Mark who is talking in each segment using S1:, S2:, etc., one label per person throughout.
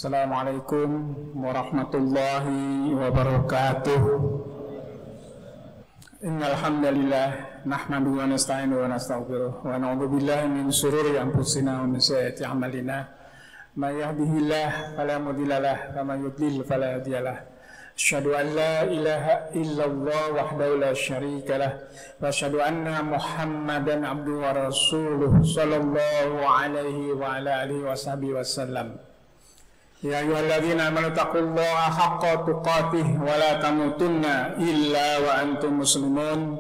S1: Assalamualaikum warahmatullahi wabarakatuh. Innal hamdalillah nahmaduhu wa nasta'inuhu wa nastaghfiruh wa na'udzu billahi min shururi anfusina wa min sayyiati a'malina. May yahdihillahu fala mudilla lahu wa may yudlil fala hadiya lahu. Asyhadu an la ilaha illallah wahdahu la syarika lahu wa asyhadu anna Muhammadan abduhu wa rasuluh sallallahu alaihi wa ala alihi wa sahbihi wasallam. Ya ayyuhalladzina amanu taqullaha haqqa tuqatih wa la tamutunna illa wa antum muslimun.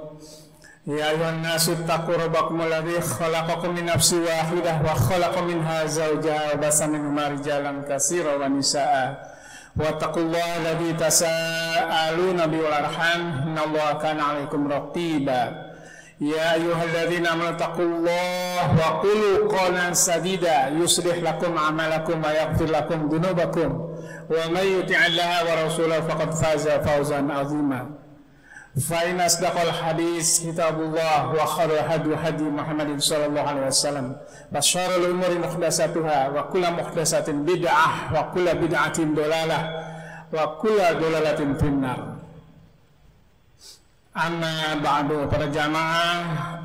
S1: Ya ayyuhan nasu taqu rabbakum alladzi khalaqakum min nafsin wahidah wa khalaqa minha zawjaha wa basa minhuma rijalan katsiran wa nisaa. Wa taqullaha alladzi tasaaluna bihi wal arham innallaha kana 'alaikum raqiba. Ya ayyuhalladzina amanu taqullaha wa qulu qawlan sadida yuslih lakum a'malakum wa yaghfir lakum dhunubakum wa may yuti'illaha wa rasulahu faqad faza fawzan 'azima. Fa inna asdaqal hadis kitabullah wa khairul hadi Muhammadin sallallahu alaihi wasallam wa syarrul umuri muhdatsatuha wa kullu muhdatsatin bid'ah wa kullu bid'atin dhalalah wa kullu dhalalatin finnar. Amma ba'du, para jamaah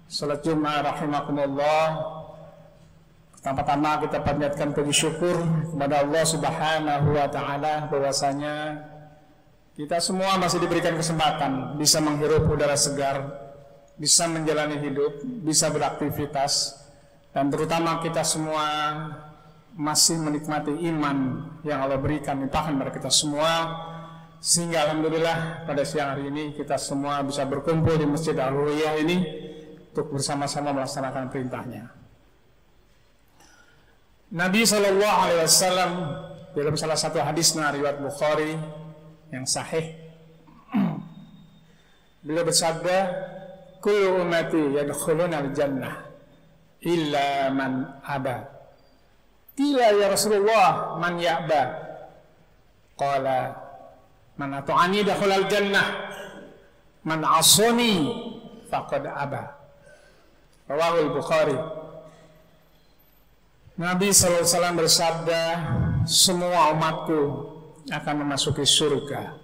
S1: salat Jumat rahimakumullah. Pertama-tama kita panjatkan puji syukur kepada Allah Subhanahu wa taala bahwasanya kita semua masih diberikan kesempatan bisa menghirup udara segar, bisa menjalani hidup, bisa beraktivitas, dan terutama kita semua masih menikmati iman yang Allah berikan limpahan kepada kita semua. Sehingga alhamdulillah pada siang hari ini kita semua bisa berkumpul di Masjid Al-Huliyah ini untuk bersama-sama melaksanakan perintahnya. Nabi SAW dalam salah satu hadisnya riwayat Bukhari yang sahih, beliau bersabda, kullu ummati yadkhuluna al-jannah illa man aba. Qila ya Rasulullah man ya'ba? Qala man ata'ani dakhulal jannah, man asani faqad aba. Rawahul Bukhari. Nabi SAW bersabda, semua umatku akan memasuki surga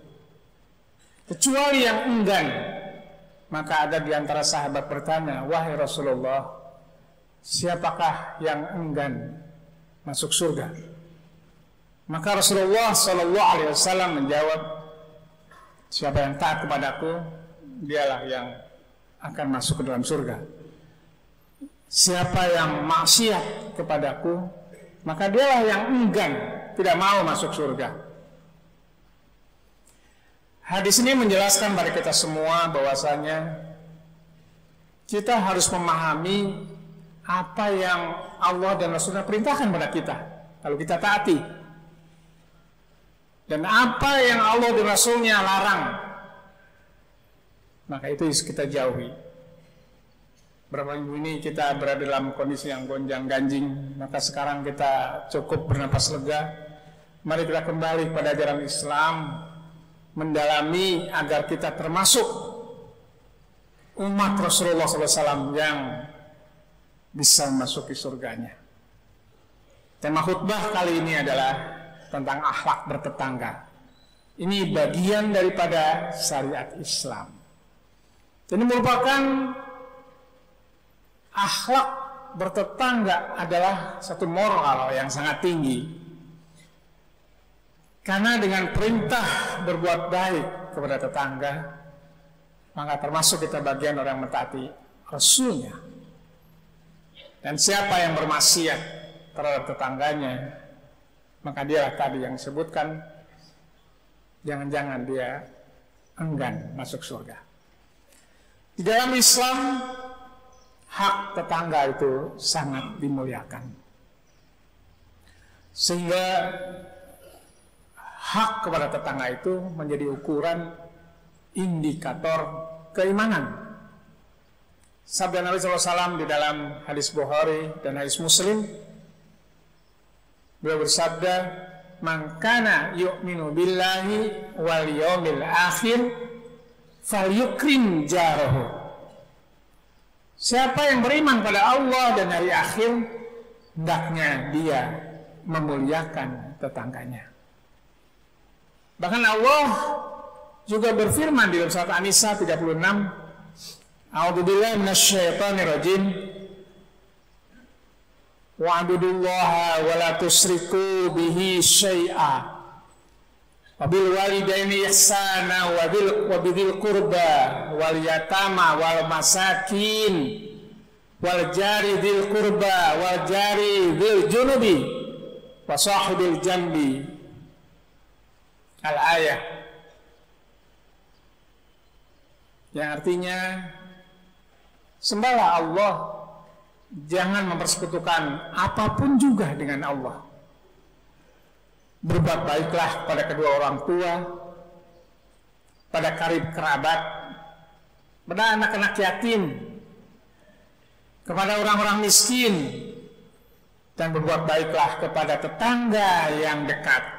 S1: kecuali yang enggan. Maka ada di antara sahabat bertanya, wahai Rasulullah, siapakah yang enggan masuk surga? Maka Rasulullah SAW menjawab, siapa yang taat kepadaku, dialah yang akan masuk ke dalam surga. Siapa yang maksiat kepadaku, maka dialah yang enggan, tidak mau masuk surga. Hadis ini menjelaskan pada kita semua bahwasanya kita harus memahami apa yang Allah dan Rasulnya perintahkan pada kita, lalu kita taati. Dan apa yang Allah dan Rasulnya larang, maka itu kita jauhi. Beberapa minggu ini kita berada dalam kondisi yang gonjang-ganjing, maka sekarang kita cukup bernapas lega. Mari kita kembali pada ajaran Islam, mendalami agar kita termasuk umat Rasulullah SAW yang bisa memasuki surganya. Tema khutbah kali ini adalah tentang akhlak bertetangga. Ini bagian daripada syariat Islam. Ini merupakan akhlak bertetangga adalah satu moral yang sangat tinggi. Karena dengan perintah berbuat baik kepada tetangga, maka termasuk kita bagian orang yang mentaati Rasulnya. Dan siapa yang bermaksiat terhadap tetangganya, maka dia tadi yang disebutkan, jangan-jangan dia enggan masuk surga. Di dalam Islam, hak tetangga itu sangat dimuliakan. Sehingga hak kepada tetangga itu menjadi ukuran indikator keimanan. Sabda Nabi SAW di dalam hadis Bukhari dan hadis Muslim, beliau bersabda, man kana yu'minu billahi wal yawmil akhir falyukrim jarahu. Siapa yang beriman pada Allah dan hari akhir, hendaknya dia memuliakan tetangganya. Bahkan Allah juga berfirman di dalam surat An-Nisa 36, A'udzubillahi minasyaitonir rajim. Wa'budullaha wa la tusyriku bihi syai'a. Wa bil walidaini ihsana wa bidzil qurba wal yatama wal masakin wal jari dzil qurba wal jari dzil junubi wa sahibil janbi. Al-ayah, yang artinya sembahlah Allah, jangan mempersekutukan apapun juga dengan Allah. Berbuat baiklah pada kedua orang tua, pada karib kerabat, pada anak-anak yatim, kepada orang-orang miskin, dan berbuat baiklah kepada tetangga yang dekat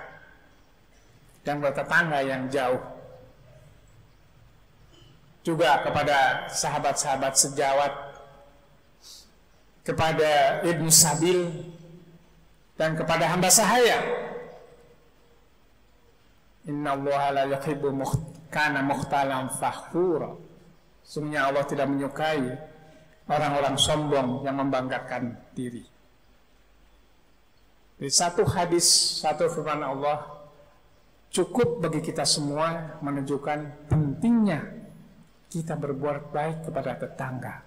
S1: dan kepada tetangga yang jauh. Juga kepada sahabat-sahabat sejawat, kepada ibnu sabil, dan kepada hamba sahaya. Innallaha la yuhibbu kana mukhtalan fakhura. Sungguhnya Allah tidak menyukai orang-orang sombong yang membanggakan diri. Di satu hadis, satu firman Allah cukup bagi kita semua menunjukkan pentingnya kita berbuat baik kepada tetangga.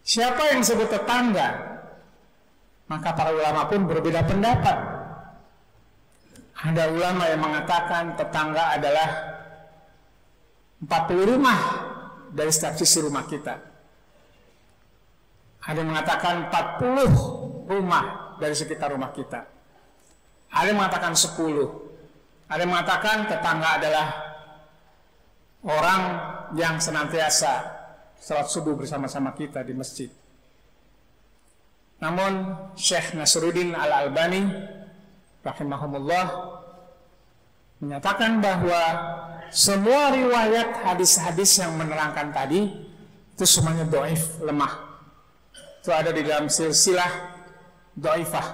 S1: Siapa yang disebut tetangga? Maka para ulama pun berbeda pendapat. Ada ulama yang mengatakan tetangga adalah 40 rumah dari setiap sisi rumah kita. Ada yang mengatakan 40 rumah dari sekitar rumah kita. Ada yang mengatakan 10. Ada yang mengatakan tetangga adalah orang yang senantiasa salat subuh bersama-sama kita di masjid. Namun Syekh Nasruddin Al-Albani rahimahumullah menyatakan bahwa semua riwayat hadis-hadis yang menerangkan tadi itu semuanya dhaif, lemah. Itu ada di dalam silsilah dhaifah.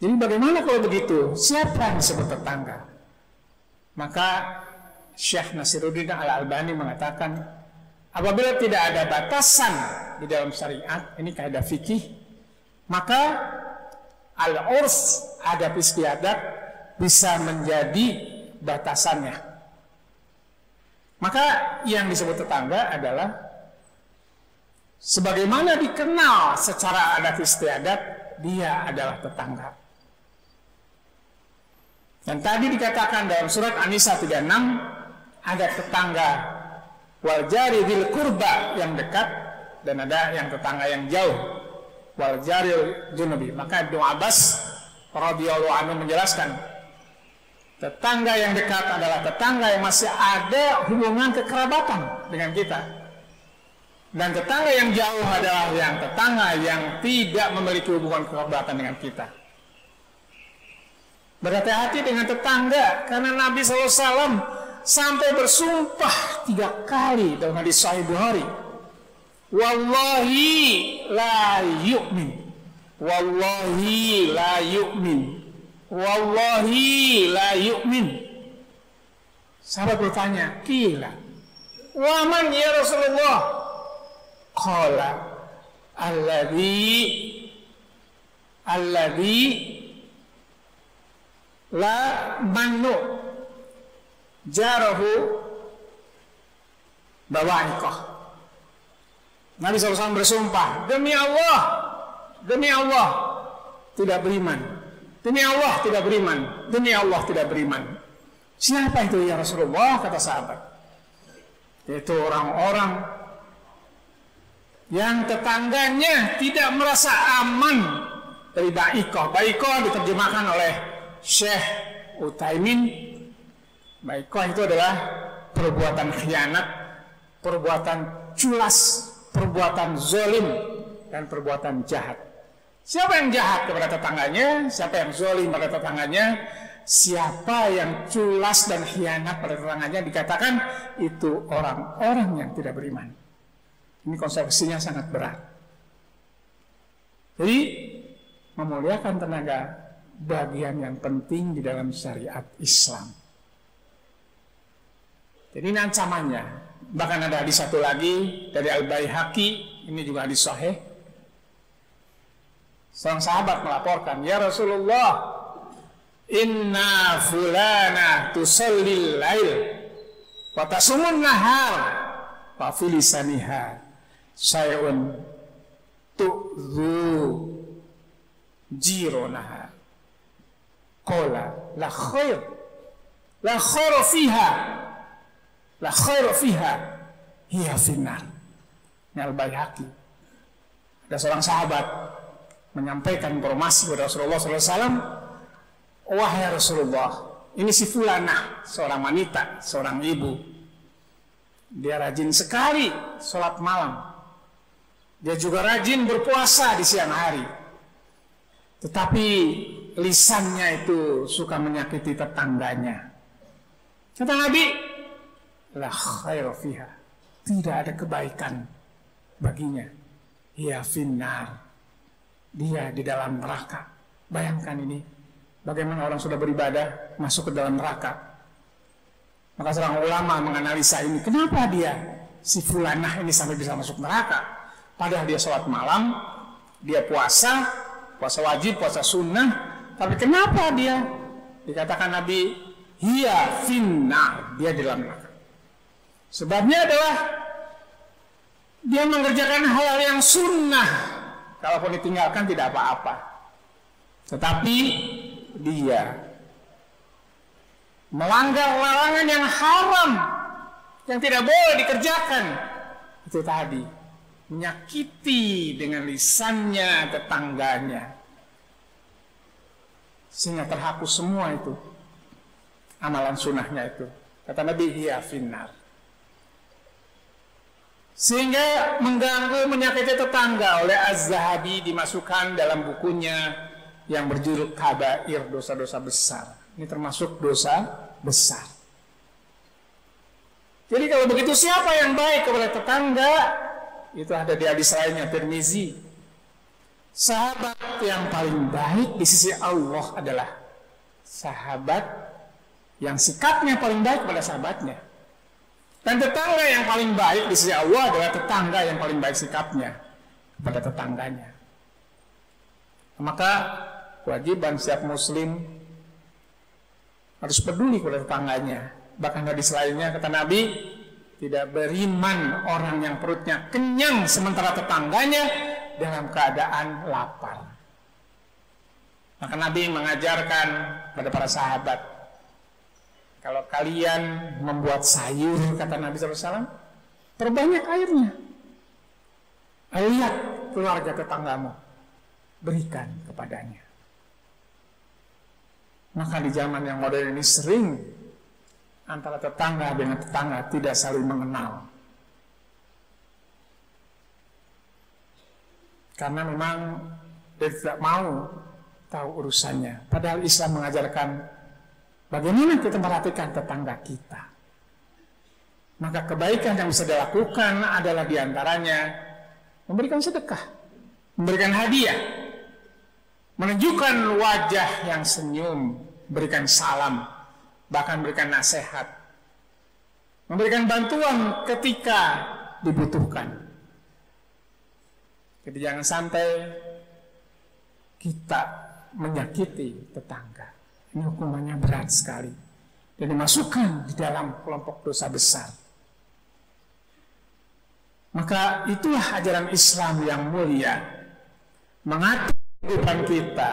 S1: Jadi bagaimana kalau begitu? Siapa yang disebut tetangga? Maka Syekh Nasruddin Al-Albani mengatakan, apabila tidak ada batasan di dalam syariat, ini kaidah fikih, maka al-urf, adat istiadat, bisa menjadi batasannya. Maka yang disebut tetangga adalah sebagaimana dikenal secara adat istiadat, dia adalah tetangga. Dan tadi dikatakan dalam surat An-Nisa 36, ada tetangga wal jari dzil qurba yang dekat, dan ada yang tetangga yang jauh, wal jari junubi. Maka Ibnu Abbas radhiyallahu anhu menjelaskan, tetangga yang dekat adalah tetangga yang masih ada hubungan kekerabatan dengan kita, dan tetangga yang jauh adalah yang tetangga yang tidak memiliki hubungan kekerabatan dengan kita. Berhati-hati dengan tetangga, karena Nabi SAW sampai bersumpah 3 kali dalam hadis Sahih Bukhari, wallahi la yu'min, wallahi la yu'min, wallahi la yu'min. Sahabat bertanya, qila wa man ya Rasulullah? Qala alladhi la mannu jarahu bawaikah. Nabi SAW bersumpah, demi Allah tidak beriman, demi Allah tidak beriman, demi Allah tidak beriman. Siapa itu ya Rasulullah? Kata sahabat, yaitu orang-orang yang tetangganya tidak merasa aman dari baikoh. Baikoh diterjemahkan oleh Syekh Utsaimin. Baikoh itu adalah perbuatan khianat, perbuatan culas, perbuatan zalim, dan perbuatan jahat. Siapa yang jahat kepada tetangganya? Siapa yang zalim pada tetangganya? Siapa yang culas dan khianat pada tetangganya? Dikatakan itu orang-orang yang tidak beriman. Ini konsekuensinya sangat berat. Jadi memuliakan tenaga bagian yang penting di dalam syariat Islam. Jadi ini ancamannya. Bahkan ada hadis satu lagi dari Al-Baihaqi, ini juga hadis sahih. Seorang sahabat melaporkan, "Ya Rasulullah, inna fulana tusallil lail wa tasumun nahar wa fi lisaniha syai'un tu'dhu jironaha." Qala la khair fiha hiya finnar. Ini Al-Baihaqi. Ada seorang sahabat menyampaikan informasi kepada Rasulullah SAW, "Wahai Rasulullah, ini si Fulanah, seorang wanita, seorang ibu. Dia rajin sekali sholat malam. Dia juga rajin berpuasa di siang hari. Tetapi lisannya itu suka menyakiti tetangganya." Kata Nabi, "La khaira fiha." Tidak ada kebaikan baginya. Hiya finnar. Dia di dalam neraka. Bayangkan ini, bagaimana orang sudah beribadah masuk ke dalam neraka. Maka seorang ulama menganalisa ini, kenapa dia si fulanah ini sampai bisa masuk neraka? Padahal dia sholat malam, dia puasa wajib, puasa sunnah, tapi kenapa dia dikatakan Nabi hiya finnar, dia di dalam neraka? Sebabnya adalah dia mengerjakan hal yang sunnah. Kalaupun ditinggalkan tidak apa-apa. Tetapi dia melanggar larangan yang haram, yang tidak boleh dikerjakan. Itu tadi, menyakiti dengan lisannya tetangganya, sehingga terhapus semua itu amalan sunnahnya itu. Kata Nabi, hiya finnar. Sehingga mengganggu, menyakiti tetangga. Oleh Az-Zahabi dimasukkan dalam bukunya yang berjudul Kabair, dosa-dosa besar. Ini termasuk dosa besar. Jadi kalau begitu, siapa yang baik kepada tetangga? Itu ada di hadis lainnya, Tirmizi. Sahabat yang paling baik di sisi Allah adalah sahabat yang sikapnya paling baik kepada sahabatnya. Dan tetangga yang paling baik di sisi Allah adalah tetangga yang paling baik sikapnya kepada tetangganya. Maka kewajiban setiap muslim harus peduli kepada tetangganya. Bahkan hadis lainnya kata Nabi, tidak beriman orang yang perutnya kenyang sementara tetangganya dalam keadaan lapar. Maka Nabi mengajarkan pada para sahabat, kalau kalian membuat sayur, kata Nabi SAW, perbanyak airnya. Lihat keluarga tetanggamu, berikan kepadanya. Maka di zaman yang modern ini sering antara tetangga dengan tetangga tidak saling mengenal. Karena memang dia tidak mau tahu urusannya. Padahal Islam mengajarkan bagaimana kita perhatikan tetangga kita. Maka kebaikan yang bisa dilakukan adalah diantaranya memberikan sedekah, memberikan hadiah, menunjukkan wajah yang senyum, berikan salam, bahkan berikan nasihat, memberikan bantuan ketika dibutuhkan. Jadi jangan sampai kita menyakiti tetangga. Ini hukumannya berat sekali dan dimasukkan di dalam kelompok dosa besar. Maka itulah ajaran Islam yang mulia, mengatur kehidupan kita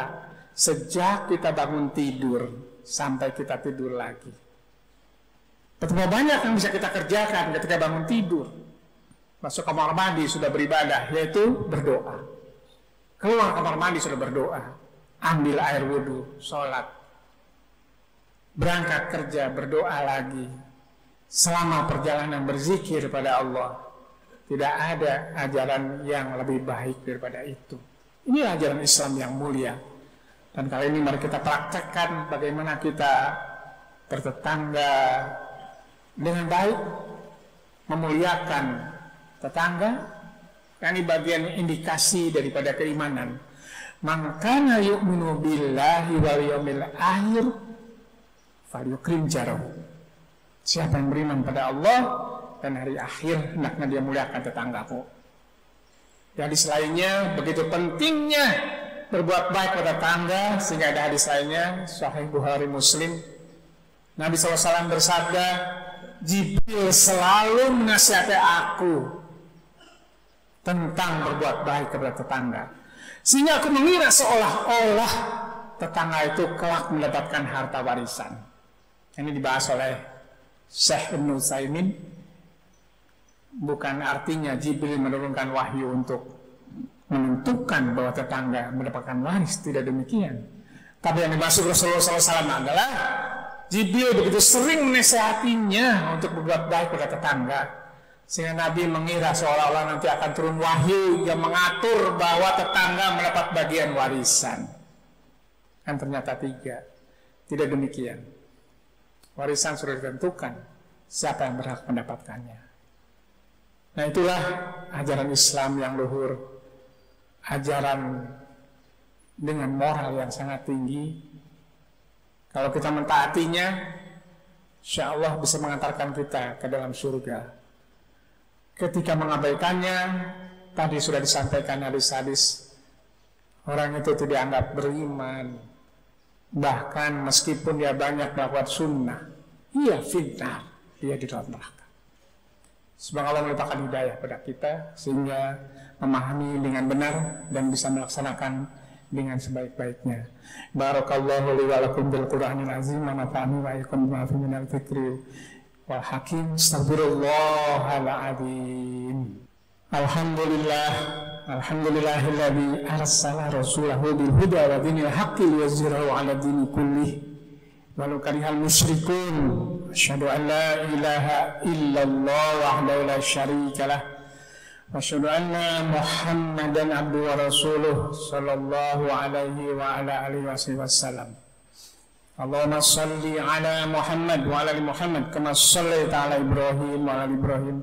S1: sejak kita bangun tidur sampai kita tidur lagi. Betapa banyak yang bisa kita kerjakan ketika bangun tidur. Masuk kamar mandi sudah beribadah, yaitu berdoa. Keluar kamar mandi sudah berdoa. Ambil air wudhu, sholat. Berangkat kerja, berdoa lagi. Selama perjalanan berzikir pada Allah. Tidak ada ajaran yang lebih baik daripada itu. Ini ajaran Islam yang mulia. Dan kali ini mari kita praktekkan bagaimana kita bertetangga dengan baik, memuliakan tetangga. Ini bagian indikasi daripada keimanan. Man kana yu'minu billahi wal yawmil akhir falyukrim jarahu. Siapa yang beriman pada Allah dan hari akhir, hendaknya dia muliakan tetanggaku. Hadis lainnya, begitu pentingnya berbuat baik pada tetangga, sehingga ada hadis lainnya, Sahih Bukhari Muslim. Nabi SAW bersabda, Jibril selalu menasihati aku tentang berbuat baik kepada tetangga, sehingga aku mengira seolah-olah tetangga itu kelak mendapatkan harta warisan. Ini dibahas oleh Syekh Ibnu Utsaimin. Bukan artinya Jibril menurunkan wahyu untuk menentukan bahwa tetangga mendapatkan waris, tidak demikian. Tapi yang dimaksud Rasulullah SAW adalah Jibril begitu sering menasihatinya untuk berbuat baik pada tetangga, sehingga Nabi mengira seolah-olah nanti akan turun wahyu yang mengatur bahwa tetangga mendapat bagian warisan. Kan ternyata tidak demikian. Warisan sudah ditentukan, siapa yang berhak mendapatkannya. Nah, itulah ajaran Islam yang luhur, ajaran dengan moral yang sangat tinggi. Kalau kita mentaatinya, insya Allah bisa mengantarkan kita ke dalam surga. Ketika mengabaikannya, tadi sudah disampaikan hadis-hadis, orang itu tidak dianggap beriman. Bahkan meskipun dia banyak melakukan sunnah, ia fitnah, dia di dalam neraka. Semoga Allah melimpahkan hidayah pada kita sehingga memahami dengan benar dan bisa melaksanakan dengan sebaik-baiknya. Barakallahu li wa lakum bil Qur'anil azim wa nafa'ani wa iyyakum bima fihi minal dzikri wal hakim. Astaghfirullahal azim. Alhamdulillahilladzi arsala rasulahu bil huda wa dinil haqqi liyuzhirahu 'ala dini kullih walau karihal musyrikun. Asyhadu an la ilaha illallah wahdahu la syarikalah wa asyhadu anna Muhammadan abduhu wa rasuluh sallallahu alaihi wa ala alihi wasallam. Allahumma salli ala Muhammad wa ala ali Muhammad kama shallaita ala Ibrahim wa ala ali Ibrahim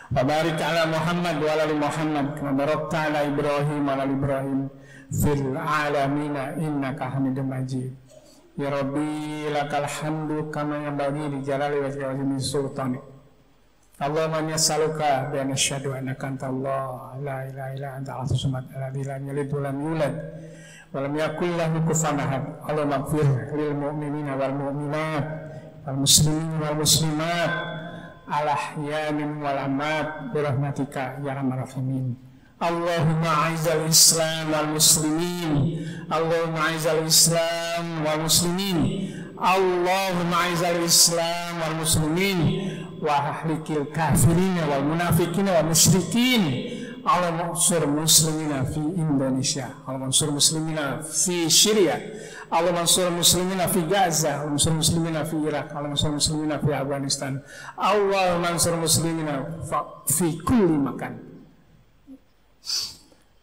S1: wa barik ala Muhammad wa ala ali Muhammad kama barakta ala Ibrahim wa ala ali Ibrahim fil alamin innaka Hamidum Majid. Ya Rabbi lakal hamdu kama yanbaghi li jalali wajhika wa sultanik. Allahumma nas'aluka bi anna asyhadu annaka antallah la ilaha illa anta as-samad alladzi lam yalid wa lam yulad wa lam yakul lahu kufuwan ahad. Allahumma ighfir lil mu'minina wal mu'minat wal muslimina wal muslimat al ahya'i wal amwat bi rahmatika ya arhamar rahimin. Allahumma a'izzal Islam wal muslimin. Allahumma a'izzal Islam wal muslimin. Allahumma a'izzal Islam wal muslimin wa ahlikil kafirin wal munafiqin wal musyrikin. Allahumma ansur muslimina fi Indonesia. Allahumma ansur muslimina fi Syria. Allahumma ansur muslimina fi Gaza. Allahumma ansur muslimina fi Irak. Allahumma ansur muslimina fi Afghanistan. Allahumma ansur muslimina fi kulli makan.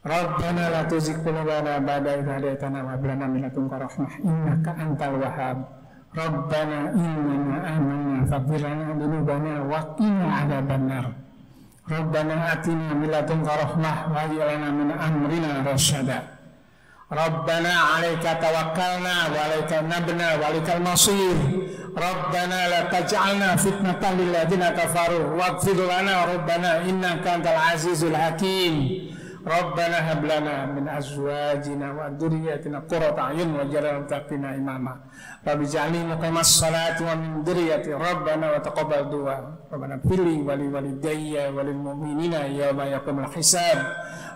S1: Rabbana la tuzigh qulubana ba'da idh hadaytana wa hab lana min ladunka rahmah innaka antal wahhab. Rabbana innana amanna faghfir lana dzunubana wa qina adzabannar. Rabbana atina min ladunka rahmah wa hayyi lana min amrina rasyada. Rabbana 'alaika tawakkalna wa 'alaika nabna wa 'alaikal masir. Rabbana la taj'alna fitnatan lil ladzina kafaru waghfir lana rabbana innaka antal azizul hakim. Rabbana hab lana min azwajina wa dzurriyyatina qurrata a'yun waj'alna lil muttaqina imama. Rabbi ij'alni muqimas salati wa min dzurriyyati. Rabbana wa taqabbal du'a. Rabbana fili wa li walidayya wa lil mu'minina yawma yaqumul hisab.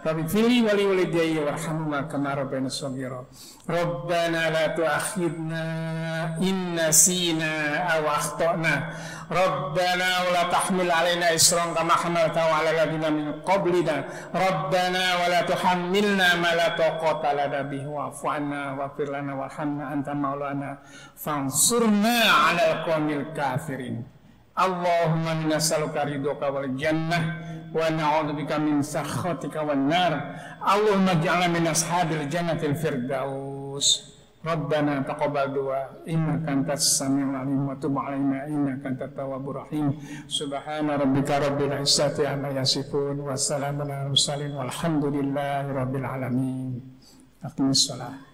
S1: Rabbi fili wa li walidayya warhamhuma kama rabbayani shaghira. Rabbana la tu'akhidna in nasina aw akhtana. Rabbana wa la tahmil 'alaina isran kama hamaltahu 'ala alladziina min qablina. Rabbana wa la tuhammilna ma la taqata lana bihi wa'fu 'anna waghfir lana warhamna anta maulana fansurna 'alal qaumil kafirin. Allahumma inna nas'aluka ridhaka wal jannah wa na'udzubika min sakhatika wan nar. Allahumma ij'alna min ashabil jannatil firdaus. Rabbana taqabbal du'a innaka antas samiul alim wa tub 'alaina innaka antat tawwabur rahim. Subhana rabbika rabbil izzati amma yasifun wa salamun alal mursalin walhamdulillahi rabbil alamin. Aqimis shalah.